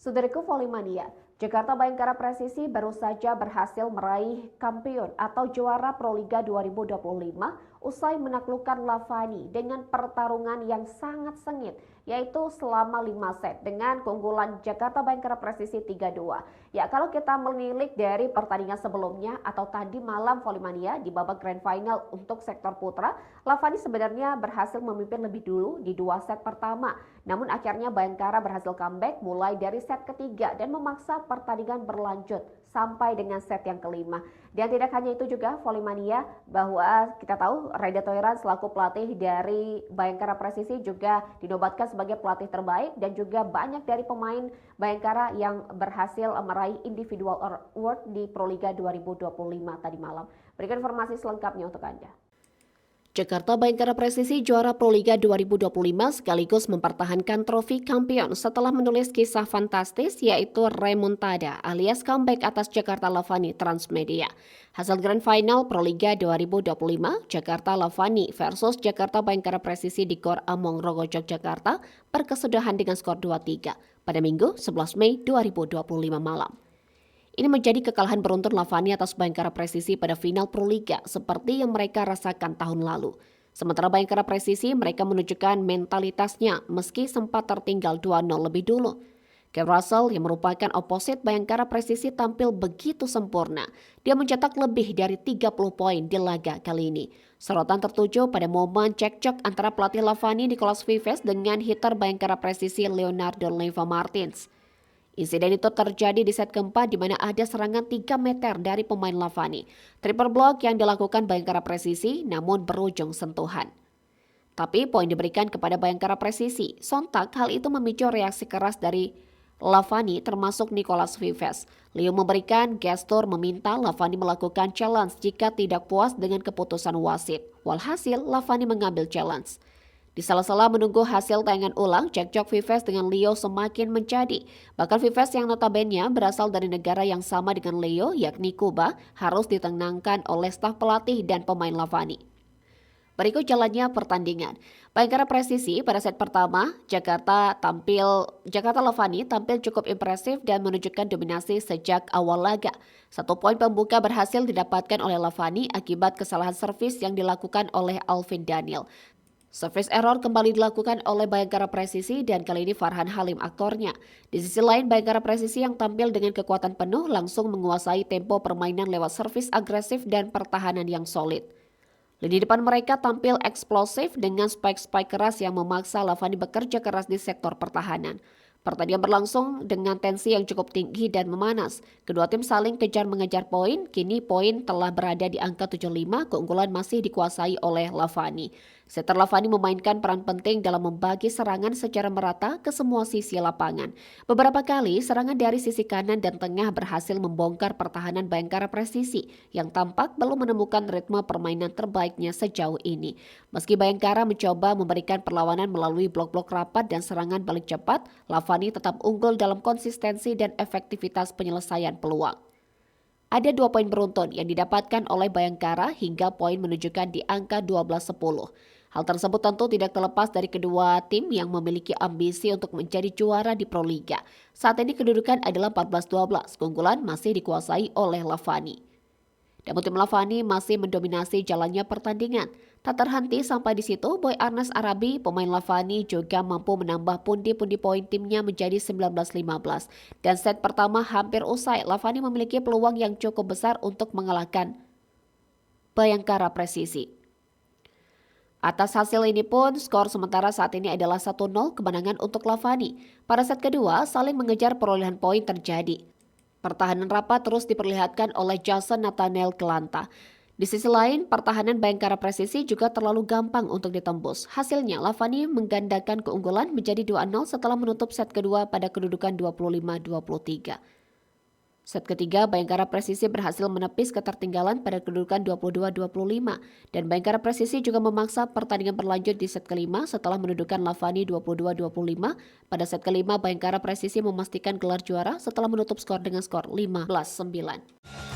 Saudaraku Volley Jakarta Bayangkara Presisi baru saja berhasil meraih kampiun atau juara Proliga 2025 usai menaklukkan Lavani dengan pertarungan yang sangat sengit, yaitu selama 5 set dengan keunggulan Jakarta Bayangkara Presisi 3-2. Ya, kalau kita menilik dari pertandingan sebelumnya atau tadi malam Volley di babak Grand Final untuk sektor putra, Lavani sebenarnya berhasil memimpin lebih dulu di 2 set pertama. Namun akhirnya Bayangkara berhasil comeback mulai dari set ketiga dan memaksa pertandingan berlanjut sampai dengan set yang kelima. Dan tidak hanya itu juga Volley bahwa kita tahu Reda Toiran selaku pelatih dari Bayangkara Presisi juga dinobatkan sebagai pelatih terbaik dan juga banyak dari pemain Bayangkara yang berhasil meraih individual award di Proliga 2025 tadi malam. Berikan informasi selengkapnya untuk Anda. Jakarta Bayangkara Presisi juara Proliga 2025 sekaligus mempertahankan trofi kampion setelah menulis kisah fantastis yaitu remontada alias comeback atas Jakarta Lavani Transmedia. Hasil Grand Final Proliga 2025 Jakarta Lavani versus Jakarta Bayangkara Presisi di Gor Among Rogo Yogyakarta berkesudahan dengan skor 2-3 pada Minggu 11 Mei 2025 malam. Ini menjadi kekalahan beruntun Lavani atas Bayangkara Presisi pada final Proliga seperti yang mereka rasakan tahun lalu. Sementara Bayangkara Presisi mereka menunjukkan mentalitasnya meski sempat tertinggal 2-0 lebih dulu. Kev Russell yang merupakan oposit Bayangkara Presisi tampil begitu sempurna. Dia mencetak lebih dari 30 poin di laga kali ini. Sorotan tertuju pada momen cekcok antara pelatih Lavani Nicolas Vives dengan hitter Bayangkara Presisi Leonardo Leva Martins. Insiden itu terjadi di set keempat di mana ada serangan 3 meter dari pemain Lavani. Triple block yang dilakukan Bayangkara Presisi namun berujung sentuhan. Tapi poin diberikan kepada Bayangkara Presisi. Sontak hal itu memicu reaksi keras dari Lavani termasuk Nicolas Vives. Leo memberikan gestur meminta Lavani melakukan challenge jika tidak puas dengan keputusan wasit. Walhasil Lavani mengambil challenge. Di sela-sela menunggu hasil tayangan ulang, cekcok Vives dengan Leo semakin menjadi. Bahkan Vives yang notabene berasal dari negara yang sama dengan Leo, yakni Kuba, harus ditenangkan oleh staf pelatih dan pemain Lavani. Berikut jalannya pertandingan. Bayangkara Presisi pada set pertama, Jakarta Lavani tampil cukup impresif dan menunjukkan dominasi sejak awal laga. 1 poin pembuka berhasil didapatkan oleh Lavani akibat kesalahan servis yang dilakukan oleh Alvin Daniel. Service error kembali dilakukan oleh Bayangkara Presisi dan kali ini Farhan Halim aktornya. Di sisi lain, Bayangkara Presisi yang tampil dengan kekuatan penuh langsung menguasai tempo permainan lewat servis agresif dan pertahanan yang solid. Lini depan mereka tampil eksplosif dengan spike-spike keras yang memaksa Lavani bekerja keras di sektor pertahanan. Pertandingan berlangsung dengan tensi yang cukup tinggi dan memanas. Kedua tim saling kejar mengejar poin, kini poin telah berada di angka 75, keunggulan masih dikuasai oleh Lavani. Setter Lavani memainkan peran penting dalam membagi serangan secara merata ke semua sisi lapangan. Beberapa kali serangan dari sisi kanan dan tengah berhasil membongkar pertahanan Bayangkara Presisi yang tampak belum menemukan ritme permainan terbaiknya sejauh ini. Meski Bayangkara mencoba memberikan perlawanan melalui blok-blok rapat dan serangan balik cepat, Lavani tetap unggul dalam konsistensi dan efektivitas penyelesaian peluang. Ada 2 poin beruntun yang didapatkan oleh Bayangkara hingga poin menunjukkan di angka 12-10. Hal tersebut tentu tidak terlepas dari kedua tim yang memiliki ambisi untuk menjadi juara di Proliga. Saat ini kedudukan adalah 14-12, keunggulan masih dikuasai oleh Lavani. Namun tim Lavani masih mendominasi jalannya pertandingan. Tak terhenti sampai di situ, Boy Arnes Arabi, pemain Lavani juga mampu menambah pundi-pundi poin timnya menjadi 19-15. Dan set pertama hampir usai, Lavani memiliki peluang yang cukup besar untuk mengalahkan Bayangkara Presisi. Atas hasil ini pun, skor sementara saat ini adalah 1-0 kemenangan untuk Lavani. Pada set kedua, saling mengejar perolehan poin terjadi. Pertahanan rapat terus diperlihatkan oleh Jason Nathaniel Kelanta. Di sisi lain, pertahanan Bayangkara Presisi juga terlalu gampang untuk ditembus. Hasilnya, Lavani menggandakan keunggulan menjadi 2-0 setelah menutup set kedua pada kedudukan 25-23. Set ketiga, Bayangkara Presisi berhasil menepis ketertinggalan pada kedudukan 22-25 dan Bayangkara Presisi juga memaksa pertandingan berlanjut di set kelima setelah mendudukan Lavani 22-25. Pada set kelima, Bayangkara Presisi memastikan gelar juara setelah menutup skor dengan skor 15-9.